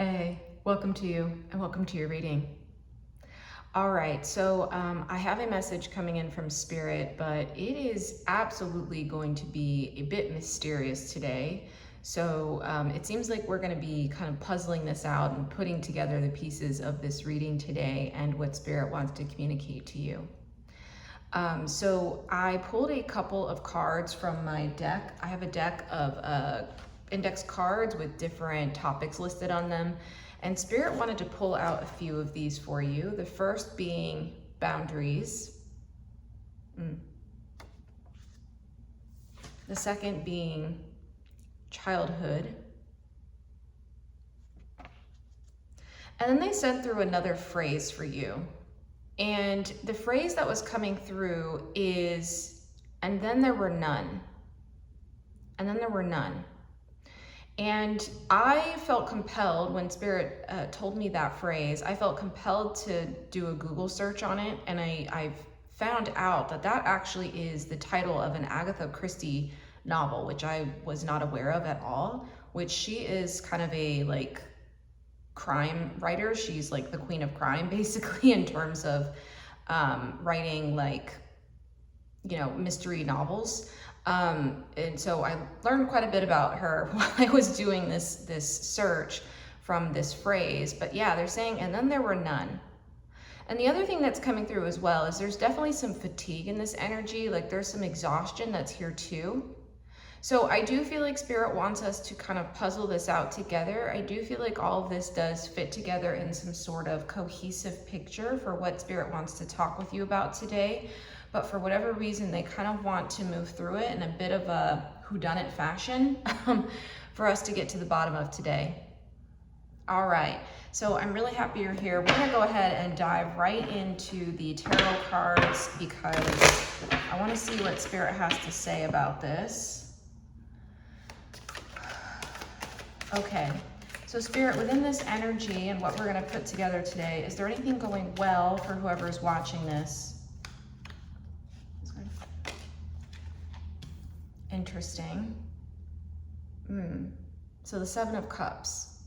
Hey, welcome to you and welcome to your reading. All right, so I have a message coming in from Spirit, but it is absolutely going to be a bit mysterious today. So it seems like we're going to be kind of puzzling this out and putting together the pieces of this reading today and what Spirit wants to communicate to you. So I pulled a couple of cards from my deck. I have a deck of index cards with different topics listed on them, and Spirit wanted to pull out a few of these for you. The first being boundaries. The second being childhood. And then they sent through another phrase for you. And the phrase that was coming through is, and then there were none. And then there were none. And I felt compelled when Spirit told me that phrase, I felt compelled to do a Google search on it. And I've found out that that actually is the title of an Agatha Christie novel, which I was not aware of at all, which she is kind of a crime writer. She's like the queen of crime, basically, in terms of writing mystery novels. And so I learned quite a bit about her while I was doing this search from this phrase. But yeah, they're saying, and then there were none. And the other thing that's coming through as well is there's definitely some fatigue in this energy. Like there's some exhaustion that's here too. So I do feel like Spirit wants us to kind of puzzle this out together. I do feel like all of this does fit together in some sort of cohesive picture for what Spirit wants to talk with you about today. But for whatever reason, they kind of want to move through it in a bit of a whodunit fashion for us to get to the bottom of today. All right, so I'm really happy you're here. We're gonna go ahead and dive right into the tarot cards because I wanna see what Spirit has to say about this. Okay, so Spirit, within this energy and what we're gonna put together today, is there anything going well for whoever's watching this? Interesting. So the Seven of Cups.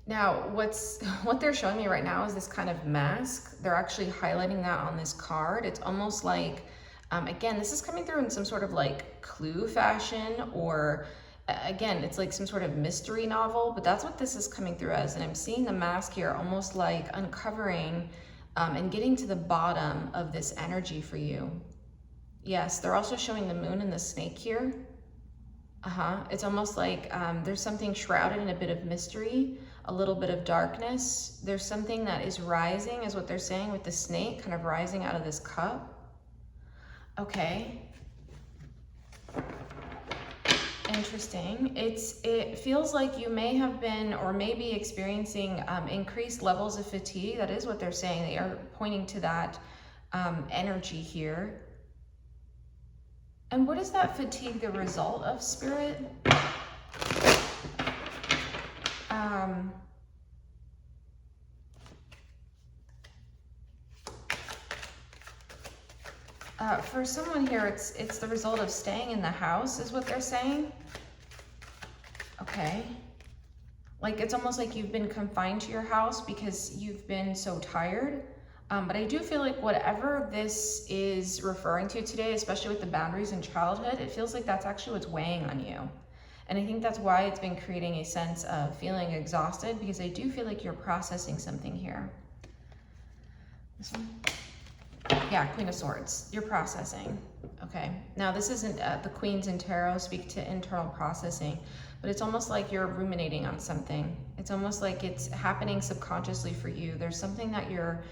Now, what they're showing me right now is this kind of mask. They're actually highlighting that on this card. It's almost like, again, this is coming through in some sort of like clue fashion, or again, it's like some sort of mystery novel, but that's what this is coming through as. And I'm seeing the mask here almost like uncovering and getting to the bottom of this energy for you. Yes, they're also showing the moon and the snake here. It's almost like there's something shrouded in a bit of mystery, a little bit of darkness. There's something that is rising, is what they're saying, with the snake kind of rising out of this cup. Okay. Interesting. It feels like you may have been or may be experiencing increased levels of fatigue. That is what they're saying. They are pointing to that energy here. And what is that fatigue the result of, Spirit? For someone here, it's the result of staying in the house, is what they're saying. Okay. Like it's almost like you've been confined to your house because you've been so tired. But I do feel like whatever this is referring to today, especially with the boundaries in childhood, it feels like that's actually what's weighing on you. And I think that's why it's been creating a sense of feeling exhausted, because I do feel like you're processing something here. This one? Yeah, Queen of Swords. You're processing. Okay. Now this isn't the Queens in Tarot speak to internal processing, but it's almost like you're ruminating on something. It's almost like it's happening subconsciously for you. There's something that you're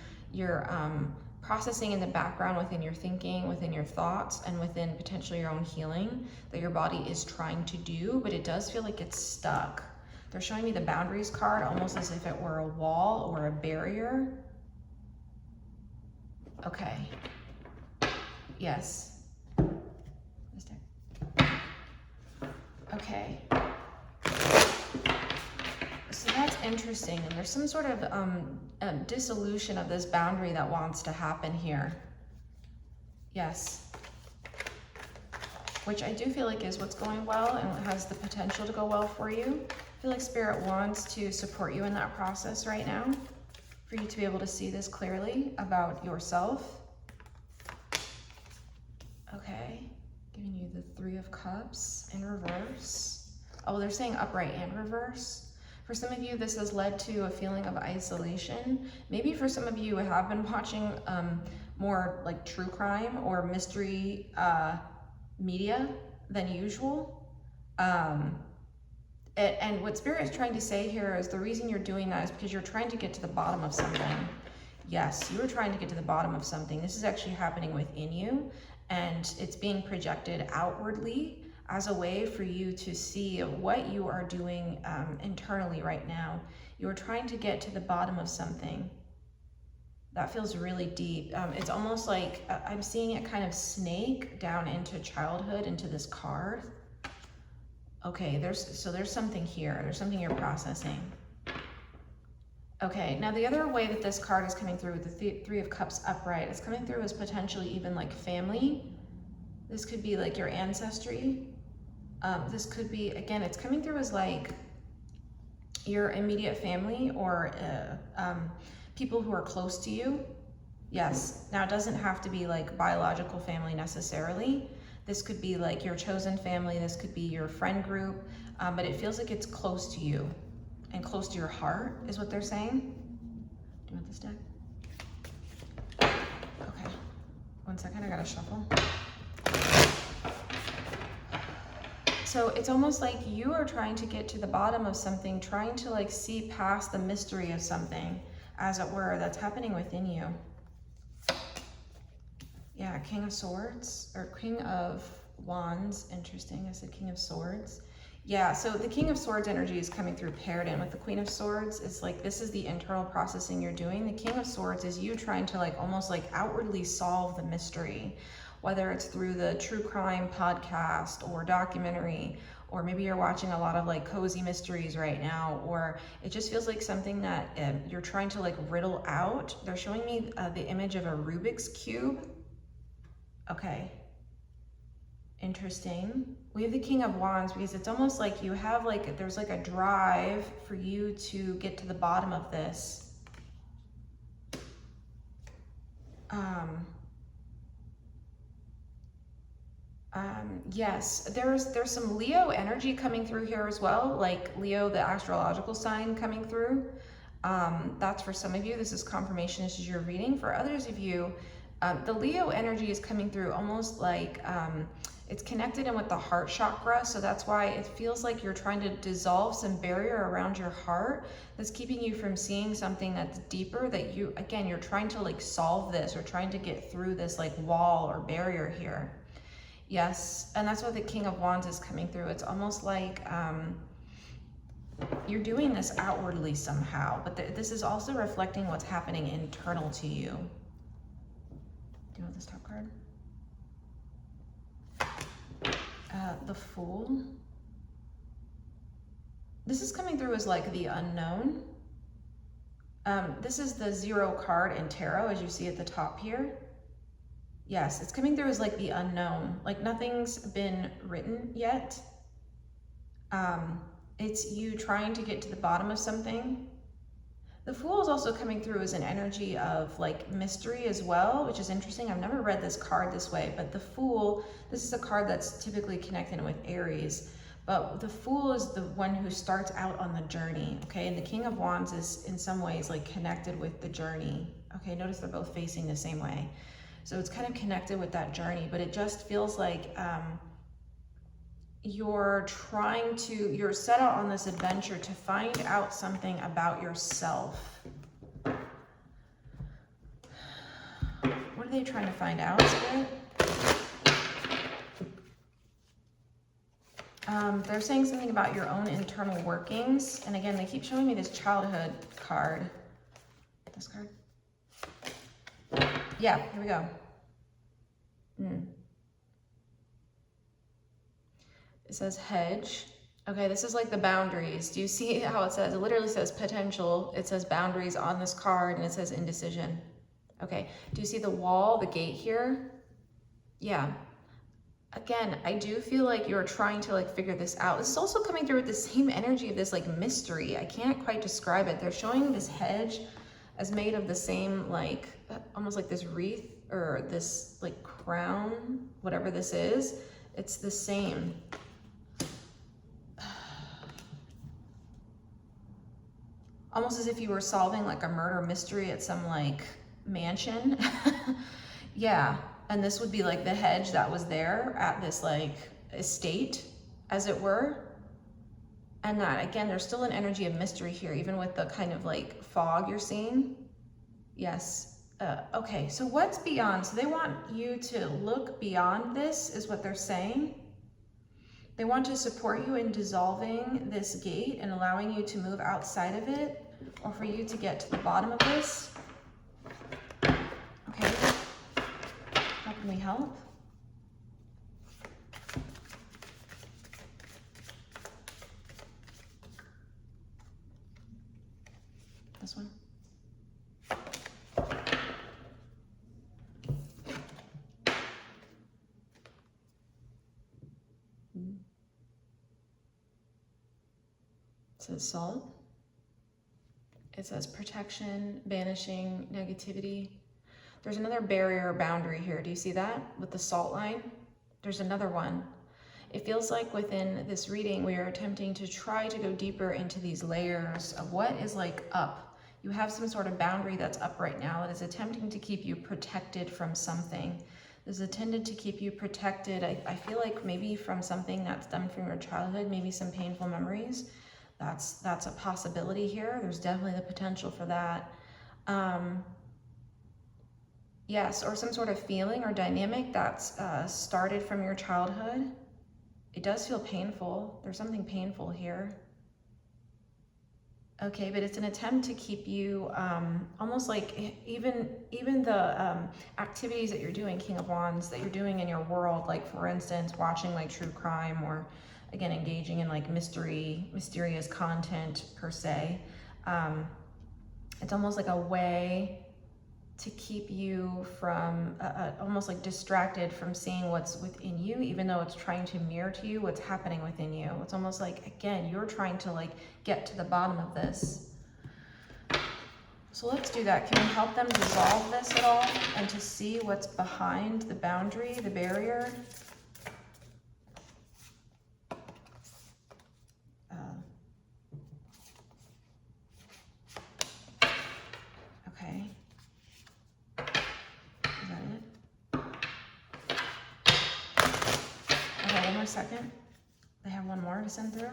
processing in the background within your thinking, within your thoughts, and within potentially your own healing that your body is trying to do, but it does feel like it's stuck. They're showing me the boundaries card almost as if it were a wall or a barrier. Okay. Yes. Okay. So that's interesting, and there's some sort of dissolution of this boundary that wants to happen here. Yes. Which I do feel like is what's going well and has the potential to go well for you. I feel like Spirit wants to support you in that process right now, for you to be able to see this clearly about yourself. Okay, giving you the Three of Cups in reverse. Oh, they're saying upright and reverse. For some of you, this has led to a feeling of isolation. Maybe for some of you have been watching more like true crime or mystery media than usual. And what Spirit is trying to say here is the reason you're doing that is because you're trying to get to the bottom of something. Yes, you are trying to get to the bottom of something. This is actually happening within you, and it's being projected outwardly as a way for you to see what you are doing internally right now. You are trying to get to the bottom of something. That feels really deep. It's almost like I'm seeing it kind of snake down into childhood, into this card. Okay, there's something here. There's something you're processing. Okay, now the other way that this card is coming through with the Three of Cups upright, it's coming through as potentially even like family. This could be like your ancestry. This could be, again, it's coming through as like your immediate family or people who are close to you. Yes, now it doesn't have to be like biological family necessarily. This could be like your chosen family. This could be your friend group, but it feels like it's close to you and close to your heart is what they're saying. Do you want this deck? Okay, 1 second, I gotta shuffle. So it's almost like you are trying to get to the bottom of something, trying to like see past the mystery of something, as it were, that's happening within you. Yeah, King of Swords, or King of Wands, interesting, I said King of Swords. Yeah, so the King of Swords energy is coming through paired in with the Queen of Swords. It's like, this is the internal processing you're doing. The King of Swords is you trying to like almost like outwardly solve the mystery, whether it's through the true crime podcast or documentary, or maybe you're watching a lot of like cozy mysteries right now, or it just feels like something that you're trying to like riddle out. They're showing me the image of a Rubik's Cube. Okay, interesting. We have the King of Wands because it's almost like you have like, there's like a drive for you to get to the bottom of this. Yes, there's some Leo energy coming through here as well, like Leo, the astrological sign coming through. That's for some of you. This is confirmation. This is your reading. For others of you, the Leo energy is coming through almost like it's connected in with the heart chakra. So that's why it feels like you're trying to dissolve some barrier around your heart that's keeping you from seeing something that's deeper, that you, again, you're trying to like solve this or trying to get through this like wall or barrier here. Yes, and that's why the King of Wands is coming through. It's almost like you're doing this outwardly somehow, but this is also reflecting what's happening internal to you. Do you want this top card? The Fool. This is coming through as like the unknown. This is the 0 card in tarot, as you see at the top here. Yes, it's coming through as like the unknown, like nothing's been written yet. It's you trying to get to the bottom of something. The Fool is also coming through as an energy of like mystery as well, which is interesting. I've never read this card this way, but the Fool, this is a card that's typically connected with Aries, but the Fool is the one who starts out on the journey, okay? And the King of Wands is in some ways like connected with the journey. Okay, notice they're both facing the same way. So it's kind of connected with that journey, but it just feels like you're set out on this adventure to find out something about yourself. What are they trying to find out, Spirit? They're saying something about your own internal workings. And again, they keep showing me this childhood card. This card? Yeah, here we go. It says hedge. Okay, this is like the boundaries. Do you see how it says? It literally says potential. It says boundaries on this card, and it says indecision. Okay, do you see the wall, the gate here? Yeah. again, I do feel like you're trying to like figure this out. This is also coming through with the same energy of this like mystery. I can't quite describe it. They're showing this hedge as made of the same like, almost like this wreath or this like crown, whatever this is. It's the same. Almost as if you were solving like a murder mystery at some like mansion. Yeah, and this would be like the hedge that was there at this like estate, as it were. And that, again, there's still an energy of mystery here, even with the kind of like fog you're seeing. Yes. Okay, so what's beyond? So they want you to look beyond this, is what they're saying. They want to support you in dissolving this gate and allowing you to move outside of it, or for you to get to the bottom of this. Okay, how can we help? This one. It says salt. It says protection, banishing negativity. There's another barrier or boundary here. Do you see that with the salt line? There's another one. It feels like within this reading, we are attempting to try to go deeper into these layers of what is like up. You have some sort of boundary that's up right now that is attempting to keep you protected from something. This is intended to keep you protected. I feel like maybe from something that's done from your childhood, maybe some painful memories. That's a possibility here. There's definitely the potential for that. Yes, or some sort of feeling or dynamic that's started from your childhood. It does feel painful. There's something painful here. Okay, but it's an attempt to keep you almost like even the activities that you're doing, King of Wands, that you're doing in your world, like for instance, watching like true crime, or again, engaging in like mysterious content per se. It's almost like a way to keep you from almost like distracted from seeing what's within you, even though it's trying to mirror to you what's happening within you. It's almost like, again, you're trying to like get to the bottom of this. So let's do that. Can we help them dissolve this at all and to see what's behind the boundary, the barrier? Okay. Is that it? Okay, one more second. They have one more to send through.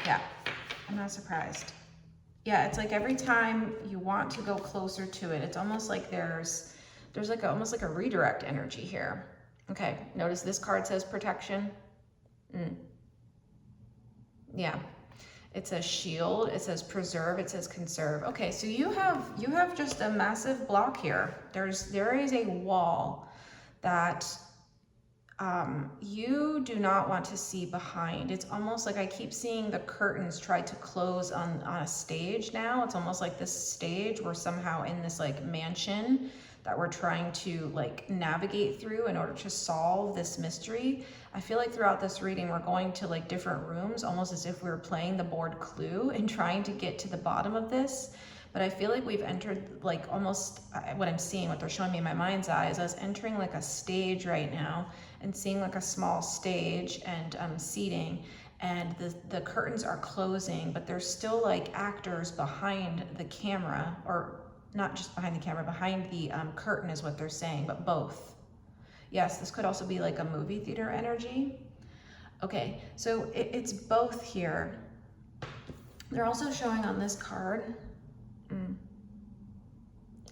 Yeah, I'm not surprised. Yeah, it's like every time you want to go closer to it, it's almost like there's like almost like a redirect energy here. Okay, notice this card says protection. Yeah, it says shield, it says preserve, it says conserve. Okay, so you have just a massive block here. There is a wall that you do not want to see behind. It's almost like I keep seeing the curtains try to close on a stage now. It's almost like this stage, we're somehow in this like mansion that we're trying to like navigate through in order to solve this mystery. I feel like throughout this reading, we're going to like different rooms, almost as if we were playing the board Clue and trying to get to the bottom of this. But I feel like we've entered like almost what I'm seeing, what they're showing me in my mind's eye is us entering like a stage right now and seeing like a small stage and seating, and the curtains are closing, but there's still like actors behind the camera, or not just behind the camera, behind the curtain is what they're saying, but both. Yes, this could also be like a movie theater energy. Okay, so it's both here. They're also showing on this card,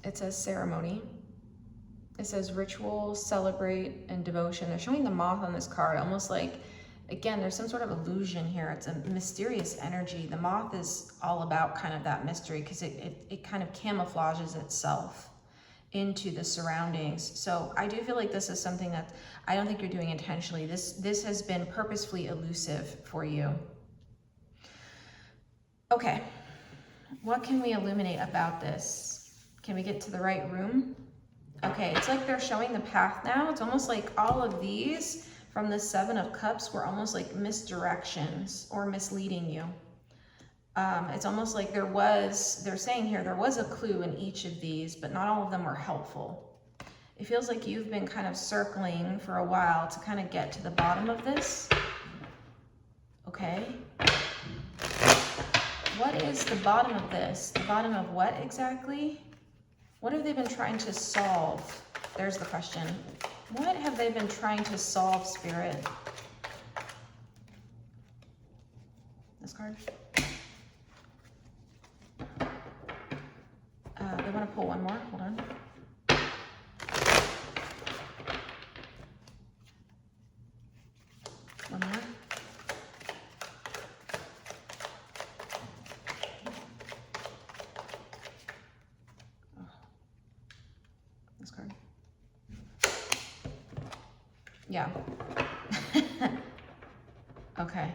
it says ceremony. It says ritual, celebrate, and devotion. They're showing the moth on this card, almost like, again, there's some sort of illusion here. It's a mysterious energy. The moth is all about kind of that mystery because it kind of camouflages itself into the surroundings. So I do feel like this is something that I don't think you're doing intentionally. This has been purposefully elusive for you. Okay, What can we illuminate about this? Can we get to the right room? Okay, it's like they're showing the path now. It's almost like all of these from the Seven of Cups were almost like misdirections or misleading you. It's almost like they're saying here, there was a clue in each of these, but not all of them were helpful. It feels like you've been kind of circling for a while to kind of get to the bottom of this. Okay. What is the bottom of this? The bottom of what exactly? What have they been trying to solve? There's the question. What have they been trying to solve, Spirit? This card? They want to pull one more. Hold on. One more. Oh. This card. Yeah. Okay.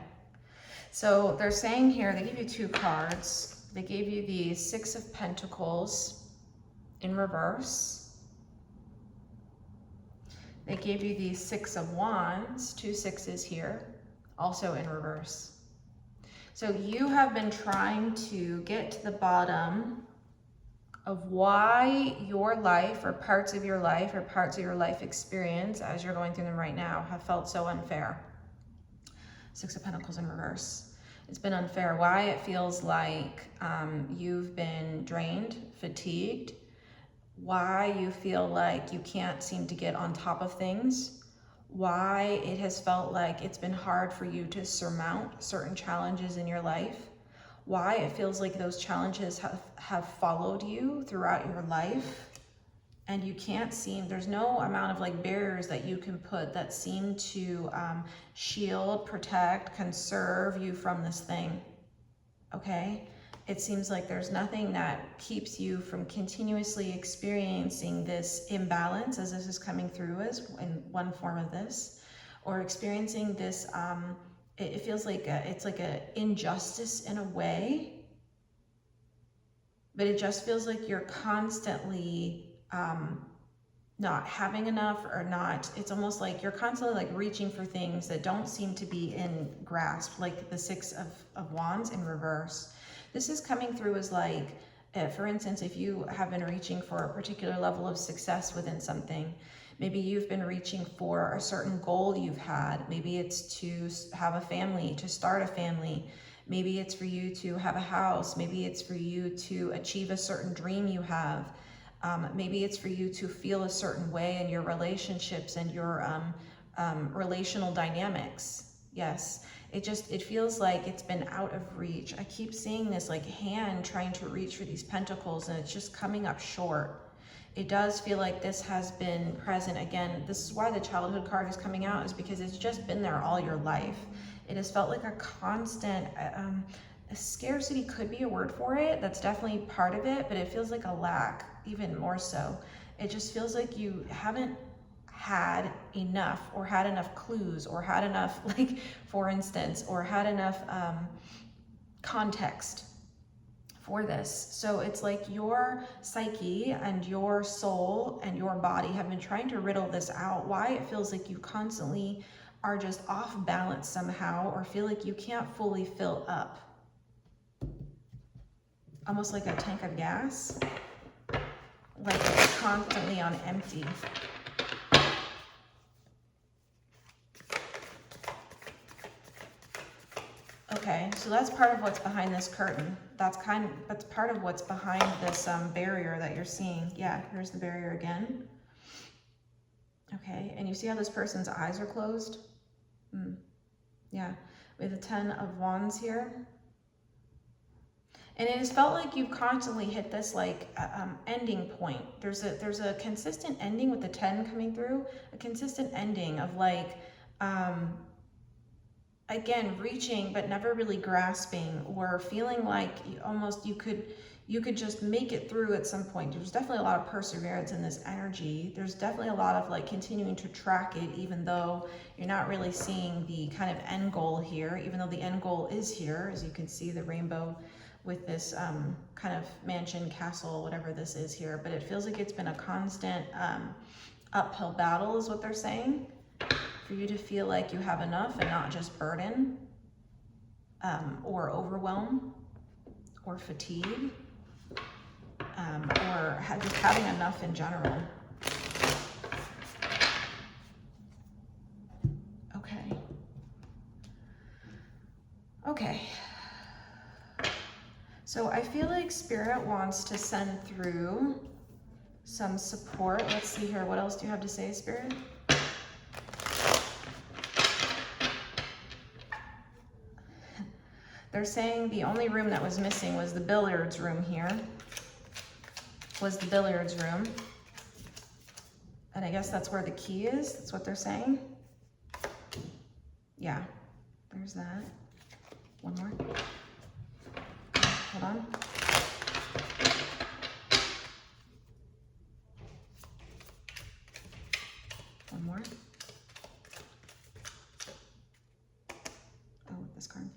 So they're saying here, they give you two cards. They gave you the Six of Pentacles in reverse. They gave you the Six of Wands, two sixes here, also in reverse. So you have been trying to get to the bottom of why your life or parts of your life experience as you're going through them right now have felt so unfair. Six of Pentacles in reverse. It's been unfair. Why it feels like you've been drained, fatigued. Why you feel like you can't seem to get on top of things. Why it has felt like it's been hard for you to surmount certain challenges in your life. Why it feels like those challenges have followed you throughout your life. And you can't seem, there's no amount of like barriers that you can put that seem to shield, protect, conserve you from this thing, okay? It seems like there's nothing that keeps you from continuously experiencing this imbalance as this is coming through as in one form of this, or experiencing this, it feels like it's like an injustice in a way, but it just feels like you're constantly not having enough or not, it's almost like you're constantly like reaching for things that don't seem to be in grasp, like the Six of Wands in reverse. This is coming through as like, for instance, if you have been reaching for a particular level of success within something, maybe you've been reaching for a certain goal you've had. Maybe it's to have a family, to start a family. Maybe it's for you to have a house. Maybe it's for you to achieve a certain dream you have. Maybe it's for you to feel a certain way in your relationships and your relational dynamics. Yes, it feels like it's been out of reach. I keep seeing this like hand trying to reach for these pentacles and it's just coming up short. It does feel like this has been present. Again, this is why the childhood card is coming out, is because it's just been there all your life. It has felt like a constant, scarcity could be a word for it. That's definitely part of it, but it feels like a lack even more so. It just feels like you haven't had enough, or had enough clues, or had enough, like, for instance, or had enough context for this. So it's like your psyche and your soul and your body have been trying to riddle this out. Why it feels like you constantly are just off balance somehow, or feel like you can't fully fill up. Almost like a tank of gas, like it's constantly on empty. Okay, so that's part of what's behind this curtain. That's part of what's behind this barrier that you're seeing. Yeah, here's the barrier again. Okay, and you see how this person's eyes are closed? Yeah, we have the Ten of Wands here. And it has felt like you've constantly hit this like ending point. There's a consistent ending with the 10 coming through, a consistent ending of like, again, reaching but never really grasping, or feeling like you could just make it through at some point. There's definitely a lot of perseverance in this energy. There's definitely a lot of like continuing to track it, even though you're not really seeing the kind of end goal here, even though the end goal is here, as you can see the rainbow with this kind of mansion, castle, whatever this is here, but it feels like it's been a constant uphill battle is what they're saying, for you to feel like you have enough and not just burden or overwhelm or fatigue or just having enough in general. Okay. So I feel like Spirit wants to send through some support. Let's see here. What else do you have to say, Spirit? They're saying the only room that was missing was the billiards room here. Was the billiards room. And I guess that's where the key is. That's what they're saying. Yeah, there's that. One more. Hold on. One more. Oh, this card.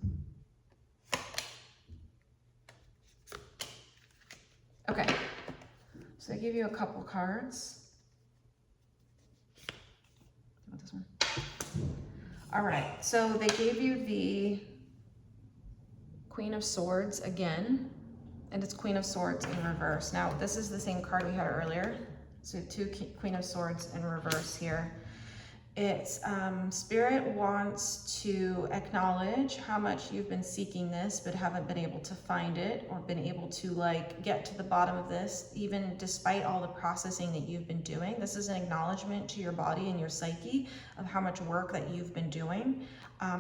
Okay. So I give you a couple cards. What this one? All right. So they gave you the Queen of Swords again, and it's Queen of Swords in reverse. Now, this is the same card we had earlier. So two Queen of Swords in reverse here. It's Spirit wants to acknowledge how much you've been seeking this, but haven't been able to find it or been able to like get to the bottom of this, even despite all the processing that you've been doing. This is an acknowledgement to your body and your psyche of how much work that you've been doing.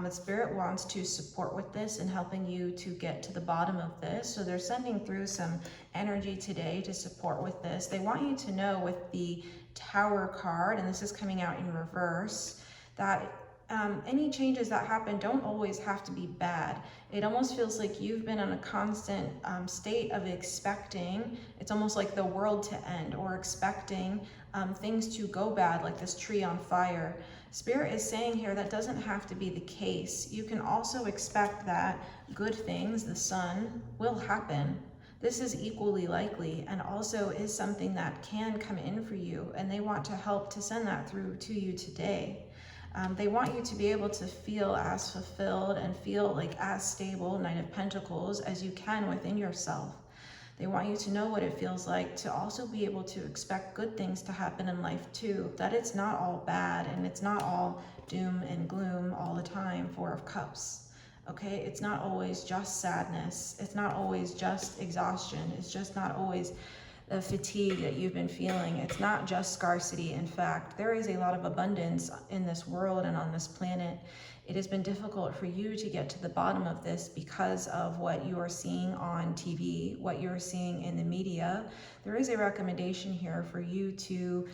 The Spirit wants to support with this and helping you to get to the bottom of this. So they're sending through some energy today to support with this. They want you to know with the Tower card, and this is coming out in reverse, that any changes that happen don't always have to be bad. It almost feels like you've been in a constant state of expecting, it's almost like the world to end, or expecting things to go bad, like this tree on fire. Spirit is saying here that doesn't have to be the case. You can also expect that good things, the sun, will happen. This is equally likely and also is something that can come in for you, and they want to help to send that through to you today. They want you to be able to feel as fulfilled and feel like as stable, Knight of Pentacles, as you can within yourself. They want you to know what it feels like to also be able to expect good things to happen in life too, that it's not all bad and it's not all doom and gloom all the time. Four of Cups. Okay, it's not always just sadness. It's not always just exhaustion. It's just not always the fatigue that you've been feeling. It's not just scarcity. In fact, there is a lot of abundance in this world and on this planet. It has been difficult for you to get to the bottom of this because of what you are seeing on TV, what you're seeing in the media. There is a recommendation here for you to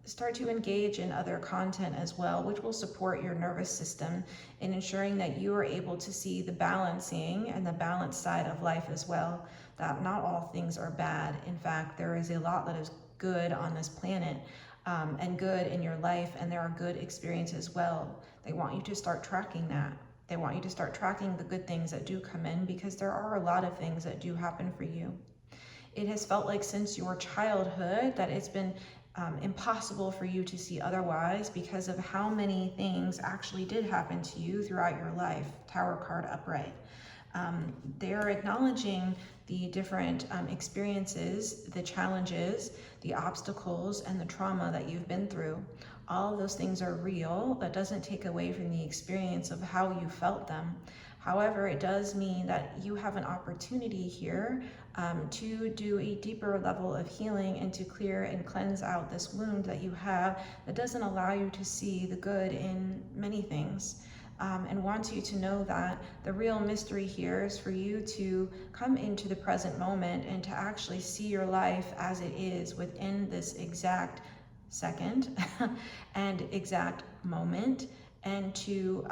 start to engage in other content as well, which will support your nervous system in ensuring that you are able to see the balancing and the balanced side of life as well, that not all things are bad. In fact, there is a lot that is good on this planet and good in your life, and there are good experiences as well. They want you to start tracking that. They want you to start tracking the good things that do come in, because there are a lot of things that do happen for you. It has felt like since your childhood that it's been impossible for you to see otherwise because of how many things actually did happen to you throughout your life. Tower card upright. They're acknowledging the different experiences, the challenges, the obstacles, and the trauma that you've been through. All of those things are real. That doesn't take away from the experience of how you felt them. However, it does mean that you have an opportunity here to do a deeper level of healing and to clear and cleanse out this wound that you have that doesn't allow you to see the good in many things. And wants you to know that the real mystery here is for you to come into the present moment and to actually see your life as it is within this exact second and exact moment, and to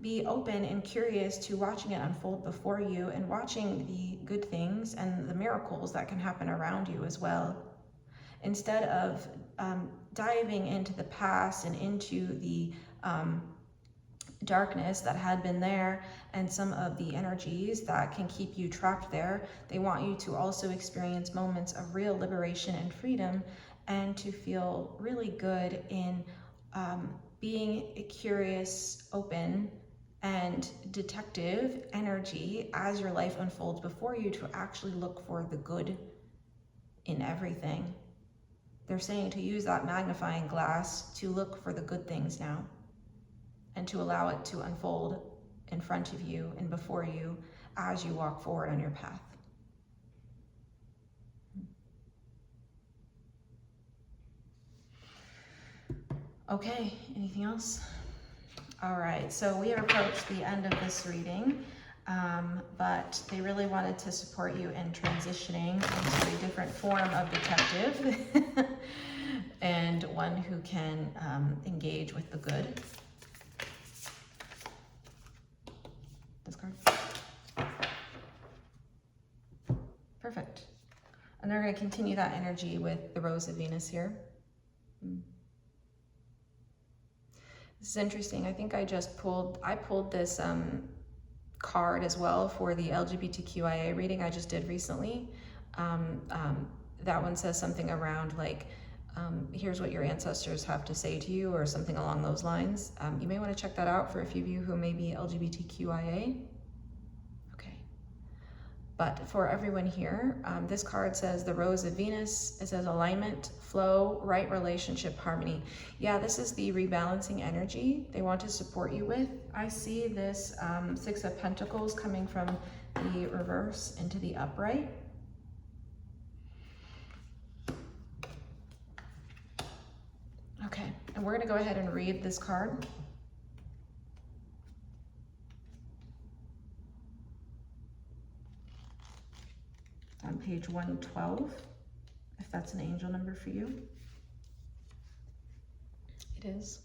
be open and curious to watching it unfold before you and watching the good things and the miracles that can happen around you as well. Instead of diving into the past and into the darkness that had been there and some of the energies that can keep you trapped there. They want you to also experience moments of real liberation and freedom, and to feel really good in being a curious, open, and detective energy as your life unfolds before you, to actually look for the good in everything. They're saying to use that magnifying glass to look for the good things now, and to allow it to unfold in front of you and before you as you walk forward on your path. Okay, anything else? All right, so we have approached the end of this reading, but they really wanted to support you in transitioning into a different form of detective and one who can engage with the good. This card. Perfect. And they're going to continue that energy with the Rose of Venus here. This is interesting. I think I pulled this card as well for the LGBTQIA reading I just did recently. That one says something around like, here's what your ancestors have to say to you, or something along those lines. You may want to check that out for a few of you who may be LGBTQIA. Okay. But for everyone here, this card says the Rose of Venus. It says alignment, flow, right relationship, harmony. Yeah, this is the rebalancing energy they want to support you with. I see this Six of Pentacles coming from the reverse into the upright. Okay, and we're going to go ahead and read this card. It's on page 112, if that's an angel number for you. It is.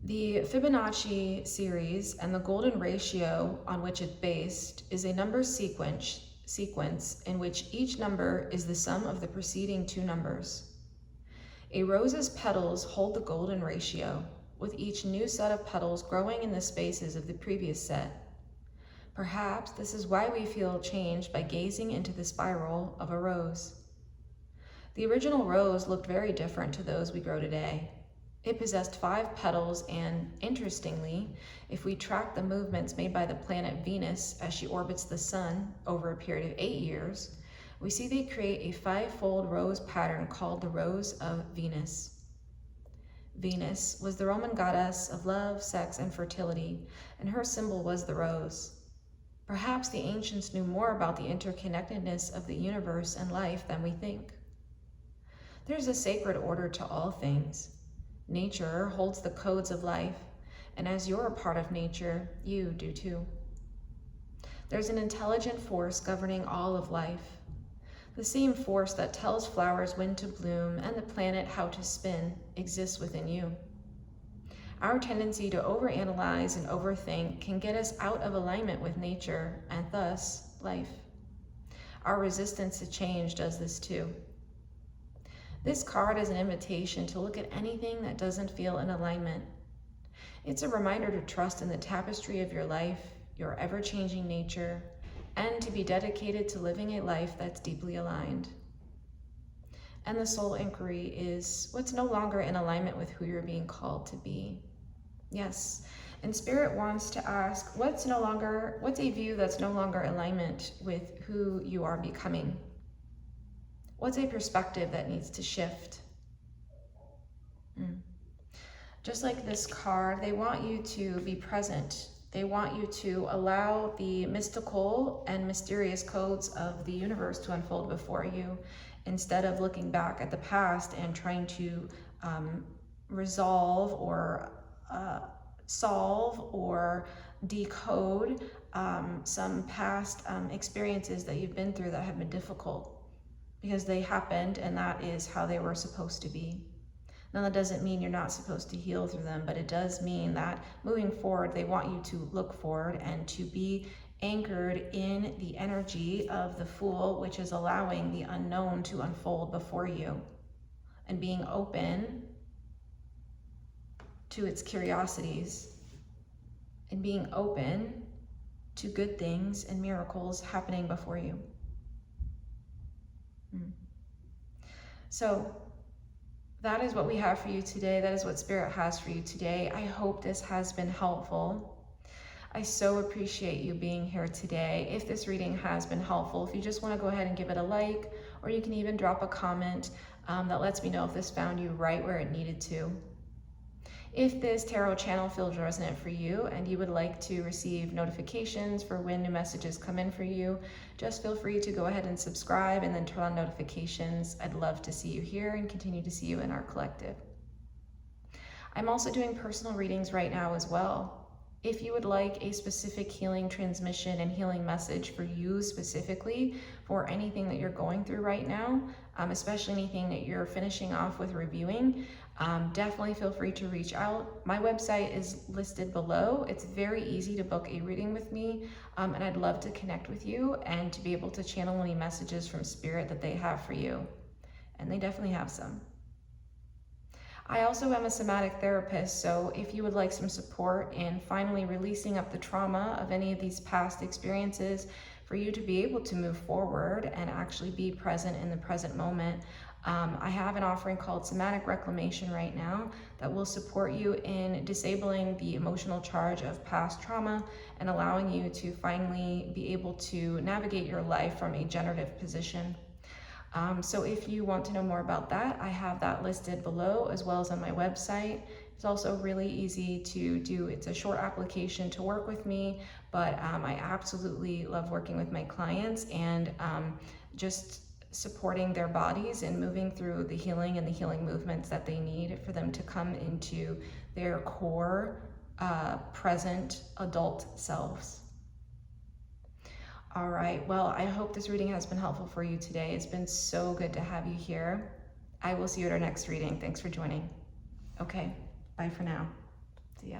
The Fibonacci series and the golden ratio on which it's based is a number sequence in which each number is the sum of the preceding two numbers. A rose's petals hold the golden ratio, with each new set of petals growing in the spaces of the previous set. Perhaps this is why we feel changed by gazing into the spiral of a rose. The original rose looked very different to those we grow today. It possessed 5 petals, and interestingly, if we track the movements made by the planet Venus as she orbits the sun over a period of 8 years, we see they create a 5-fold rose pattern called the Rose of Venus. Venus was the Roman goddess of love, sex, and fertility, and her symbol was the rose. Perhaps the ancients knew more about the interconnectedness of the universe and life than we think. There's a sacred order to all things. Nature holds the codes of life, and as you're a part of nature, you do too. There's an intelligent force governing all of life. The same force that tells flowers when to bloom and the planet how to spin exists within you. Our tendency to overanalyze and overthink can get us out of alignment with nature and thus life. Our resistance to change does this too. This card is an invitation to look at anything that doesn't feel in alignment. It's a reminder to trust in the tapestry of your life, your ever-changing nature, and to be dedicated to living a life that's deeply aligned. And the soul inquiry is what's no longer in alignment with who you're being called to be. Yes, and Spirit wants to ask, what's a view that's no longer in alignment with who you are becoming? What's a perspective that needs to shift? Just like this card, they want you to be present. They want you to allow the mystical and mysterious codes of the universe to unfold before you, instead of looking back at the past and trying to resolve or solve or decode some past experiences that you've been through that have been difficult, because they happened and that is how they were supposed to be. Now, that doesn't mean you're not supposed to heal through them, but it does mean that moving forward, they want you to look forward and to be anchored in the energy of the Fool, which is allowing the unknown to unfold before you and being open to its curiosities and being open to good things and miracles happening before you. So that is what we have for you today. That is what Spirit has for you today. I hope this has been helpful. I so appreciate you being here today. If this reading has been helpful, if you just want to go ahead and give it a like, or you can even drop a comment that lets me know if this found you right where it needed to. If this tarot channel feels resonant for you and you would like to receive notifications for when new messages come in for you, just feel free to go ahead and subscribe and then turn on notifications. I'd love to see you here and continue to see you in our collective. I'm also doing personal readings right now as well. If you would like a specific healing transmission and healing message for you specifically for anything that you're going through right now, especially anything that you're finishing off with reviewing, definitely feel free to reach out. My website is listed below. It's very easy to book a reading with me, and I'd love to connect with you and to be able to channel any messages from Spirit that they have for you. And they definitely have some. I also am a somatic therapist, so if you would like some support in finally releasing up the trauma of any of these past experiences for you to be able to move forward and actually be present in the present moment, I have an offering called Somatic Reclamation right now that will support you in disabling the emotional charge of past trauma and allowing you to finally be able to navigate your life from a generative position. So if you want to know more about that, I have that listed below as well as on my website. It's also really easy to do. It's a short application to work with me, but I absolutely love working with my clients and just supporting their bodies and moving through the healing and the healing movements that they need for them to come into their core present adult selves. All right, well, I hope this reading has been helpful for you today. It's been so good to have you here. I will see you at our next reading. Thanks for joining. Okay, bye for now. See ya.